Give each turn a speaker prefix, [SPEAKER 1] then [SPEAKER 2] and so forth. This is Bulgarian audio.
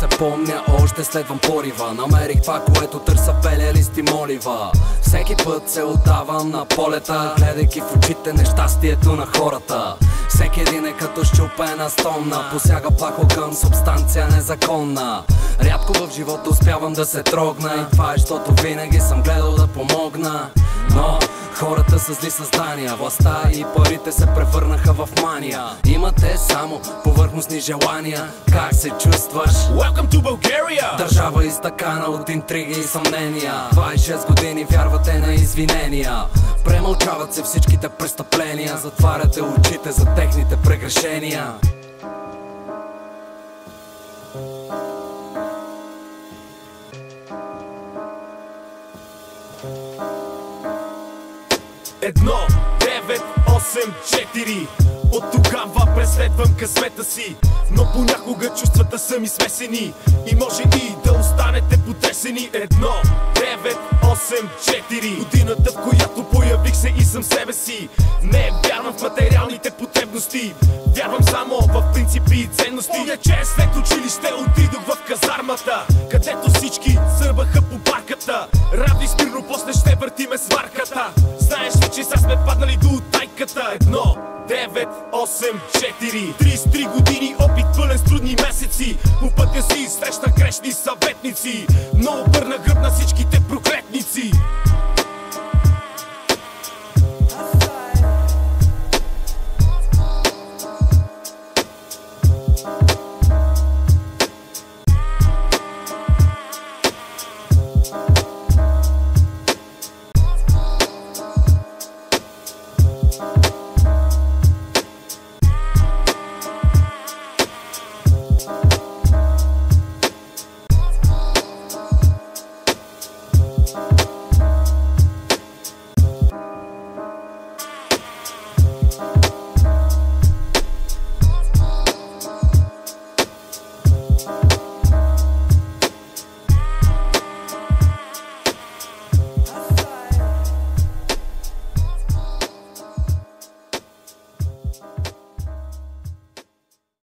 [SPEAKER 1] се помня, още следвам порива. Намерих това, което търся, белия лист и молива. Всеки път се отдавам на полета, гледайки в очите нещастието на хората. Всеки един е като щупена стомна, посяга плахо към субстанция незаконна. Рядко в живота успявам да се трогна, и това е, защото винаги съм гледал да помогна. Но хората са зли създания, властта и парите се превърнаха в мания. Имате само повърхностни желания. Как се чувстваш?
[SPEAKER 2] Welcome to Bulgaria!
[SPEAKER 1] Държава изтъкана от интриги и съмнения. 26 години вярвате на извинения. Премълчават се всичките престъпления, затваряте очите за техните прегрешения.
[SPEAKER 2] Едно, 9, 8, 4. От тогава преследвам късмета си, но понякога чувствата са ми смесени и може и да останете потресени. Едно, 9, 8, 4. Годината, в която появих се и съм себе си. Не вярвам в материалните потребности, вярвам само в принципи и ценности. Помня, че след училище отидох в казармата, където всички сърбаха по барката. Равни спирно, после ще въртиме сварката. Знаеш ли, че сега сме паднали до утайката? Едно, 9, 8, 4, 3.